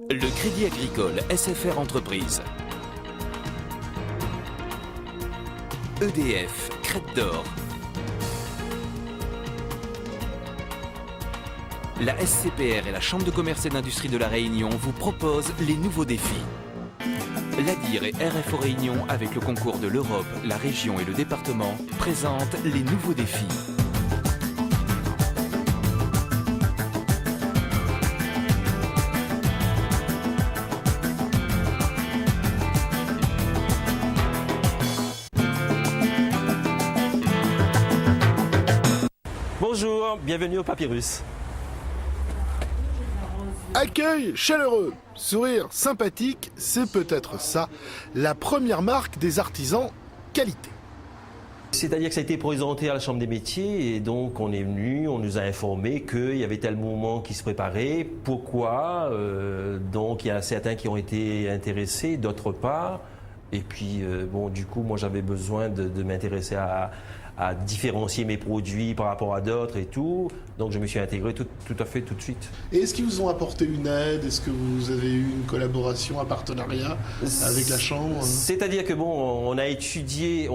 Le Crédit Agricole SFR Entreprise. EDF, Crête d'Or. La SCPR et la Chambre de commerce et d'industrie de La Réunion vous proposent les nouveaux défis. L'ADIR et RFO Réunion, avec le concours de l'Europe, la région et le département, présentent les nouveaux défis. Bonjour, bienvenue au Papyrus. Accueil chaleureux, sourire sympathique, c'est peut-être ça, la première marque des artisans qualité. C'est-à-dire que ça a été présenté à la Chambre des métiers et donc on est venu, on nous a informé qu'il y avait tel mouvement qui se préparait, pourquoi, donc il y a certains qui ont été intéressés, d'autres pas. Et puis bon, du coup, moi j'avais besoin de m'intéresser à différencier mes produits par rapport à d'autres et tout. Donc je me suis intégré tout à fait tout de suite. Et est-ce qu'ils vous ont apporté une aide? Est-ce que vous avez eu une collaboration, un partenariat avec la Chambre? C'est-à-dire que bon, on a étudié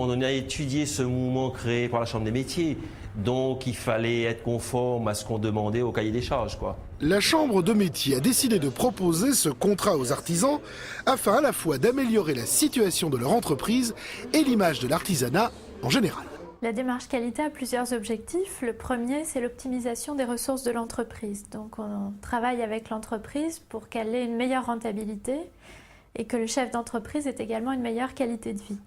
ce mouvement créé par la Chambre des métiers. Donc il fallait être conforme à ce qu'on demandait au cahier des charges, quoi. La Chambre de métier a décidé de proposer ce contrat aux artisans afin à la fois d'améliorer la situation de leur entreprise et l'image de l'artisanat en général. La démarche qualité a plusieurs objectifs. Le premier, c'est l'optimisation des ressources de l'entreprise. Donc on travaille avec l'entreprise pour qu'elle ait une meilleure rentabilité et que le chef d'entreprise ait également une meilleure qualité de vie.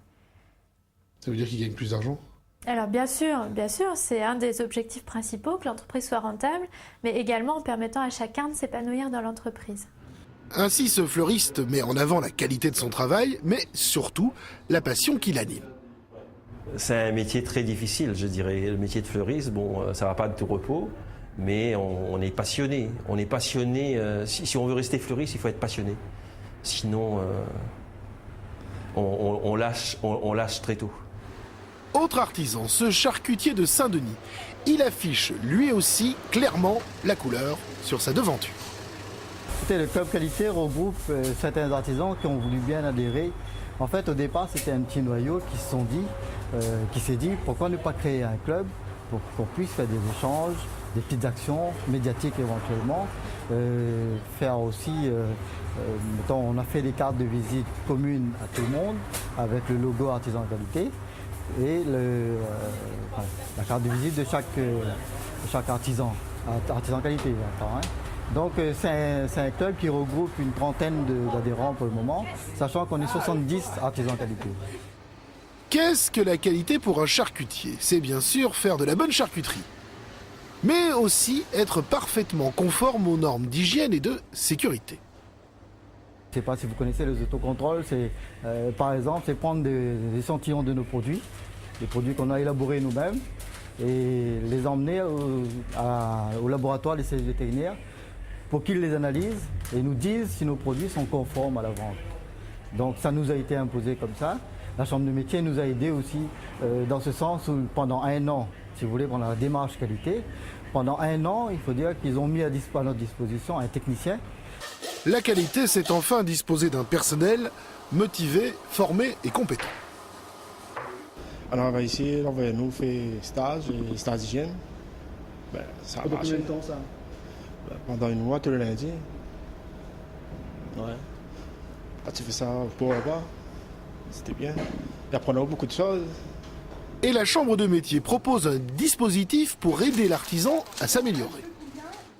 Ça veut dire qu'ils gagnent plus d'argent? Alors bien sûr, c'est un des objectifs principaux, que l'entreprise soit rentable, mais également en permettant à chacun de s'épanouir dans l'entreprise. Ainsi, ce fleuriste met en avant la qualité de son travail, mais surtout la passion qui l'anime. C'est un métier très difficile, je dirais. Le métier de fleuriste, bon, ça va pas de tout repos, mais on est passionné. On est passionné. Si on veut rester fleuriste, il faut être passionné. Sinon, on lâche très tôt. Autre artisan, ce charcutier de Saint-Denis. Il affiche lui aussi clairement la couleur sur sa devanture. Le club qualité regroupe certains artisans qui ont voulu bien adhérer. En fait, au départ, c'était un petit noyau qui s'est dit pourquoi ne pas créer un club pour qu'on puisse faire des échanges, des petites actions médiatiques éventuellement, faire aussi, on a fait des cartes de visite communes à tout le monde avec le logo artisan qualité et la carte de visite de chaque artisan qualité. Hein. Donc c'est un club qui regroupe une trentaine d'adhérents pour le moment, sachant qu'on est 70 artisans qualité. Qu'est-ce que la qualité pour un charcutier? C'est bien sûr faire de la bonne charcuterie, mais aussi être parfaitement conforme aux normes d'hygiène et de sécurité. Je ne sais pas si vous connaissez les autocontrôles, par exemple, c'est prendre des échantillons de nos produits, des produits qu'on a élaborés nous-mêmes, et les emmener au laboratoire des services vétérinaires pour qu'ils les analysent et nous disent si nos produits sont conformes à la vente. Donc ça nous a été imposé comme ça. La Chambre de métier nous a aidés aussi dans ce sens où pendant un an, si vous voulez, pendant la démarche qualité, pendant un an, il faut dire qu'ils ont mis à notre disposition un technicien. La qualité, c'est enfin disposer d'un personnel motivé, formé et compétent. Alors ici, on va nous faire stage d'hygiène. Ça a marché. Combien de temps ça? Pendant une mois, tout le lundi. Ouais. Tu fais ça pour là-bas. C'était bien. Et apprenons beaucoup de choses. Et la Chambre de métier propose un dispositif pour aider l'artisan à s'améliorer.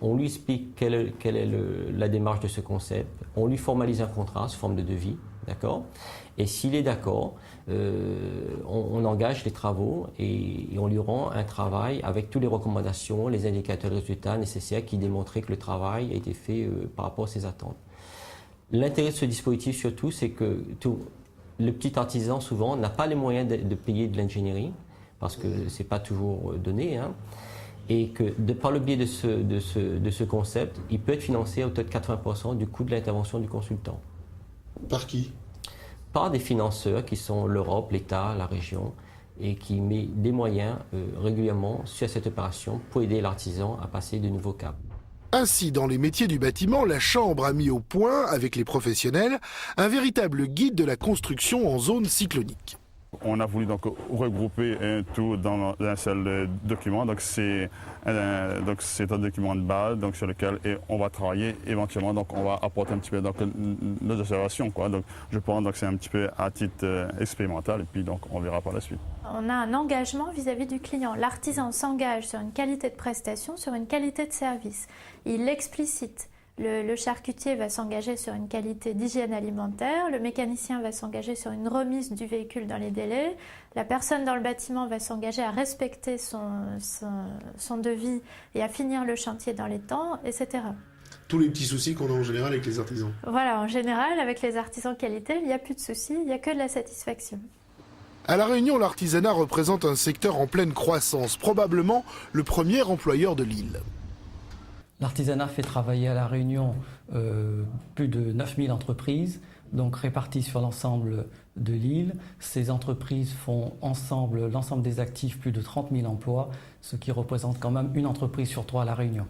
On lui explique quelle est la démarche de ce concept. On lui formalise un contrat sous forme de devis, d'accord? Et s'il est d'accord, on engage les travaux et on lui rend un travail avec toutes les recommandations, les indicateurs de résultats nécessaires qui démontraient que le travail a été fait par rapport à ses attentes. L'intérêt de ce dispositif surtout, c'est que le petit artisan souvent n'a pas les moyens de payer de l'ingénierie parce que c'est pas toujours donné, hein, et que par le biais de ce concept, il peut être financé à hauteur de 80% du coût de l'intervention du consultant. Par qui? Par des financeurs qui sont l'Europe, l'État, la région, et qui met des moyens régulièrement sur cette opération pour aider l'artisan à passer de nouveaux caps. Ainsi, dans les métiers du bâtiment, la Chambre a mis au point, avec les professionnels, un véritable guide de la construction en zone cyclonique. On a voulu donc regrouper tout dans un seul document. Donc c'est un document de base donc sur lequel on va travailler éventuellement. Donc on va apporter un petit peu donc, nos observations. Donc je pense que c'est un petit peu à titre expérimental et puis donc on verra par la suite. On a un engagement vis-à-vis du client. L'artisan s'engage sur une qualité de prestation, sur une qualité de service. Il l'explicite. Le charcutier va s'engager sur une qualité d'hygiène alimentaire, le mécanicien va s'engager sur une remise du véhicule dans les délais, la personne dans le bâtiment va s'engager à respecter son devis et à finir le chantier dans les temps, etc. Tous les petits soucis qu'on a en général avec les artisans. Voilà, en général, avec les artisans qualité, il n'y a plus de soucis, il n'y a que de la satisfaction. À La Réunion, l'artisanat représente un secteur en pleine croissance, probablement le premier employeur de l'île. L'artisanat fait travailler à La Réunion plus de 9000 entreprises, donc réparties sur l'ensemble de l'île. Ces entreprises font ensemble, l'ensemble des actifs, plus de 30 000 emplois, ce qui représente quand même une entreprise sur 3 à La Réunion.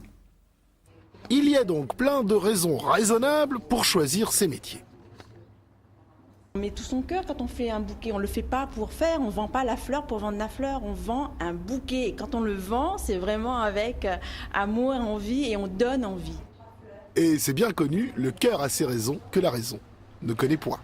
Il y a donc plein de raisons raisonnables pour choisir ces métiers. On met tout son cœur quand on fait un bouquet. On ne le fait pas pour faire, on ne vend pas la fleur pour vendre la fleur, on vend un bouquet. Et quand on le vend, c'est vraiment avec amour et envie et on donne envie. Et c'est bien connu, le cœur a ses raisons que la raison ne connaît point.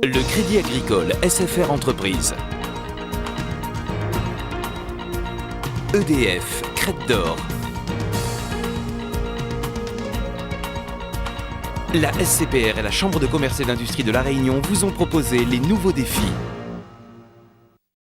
Le Crédit Agricole SFR Entreprise. EDF, Crête d'Or. La SCPR et la Chambre de commerce et d'industrie de La Réunion vous ont proposé les nouveaux défis.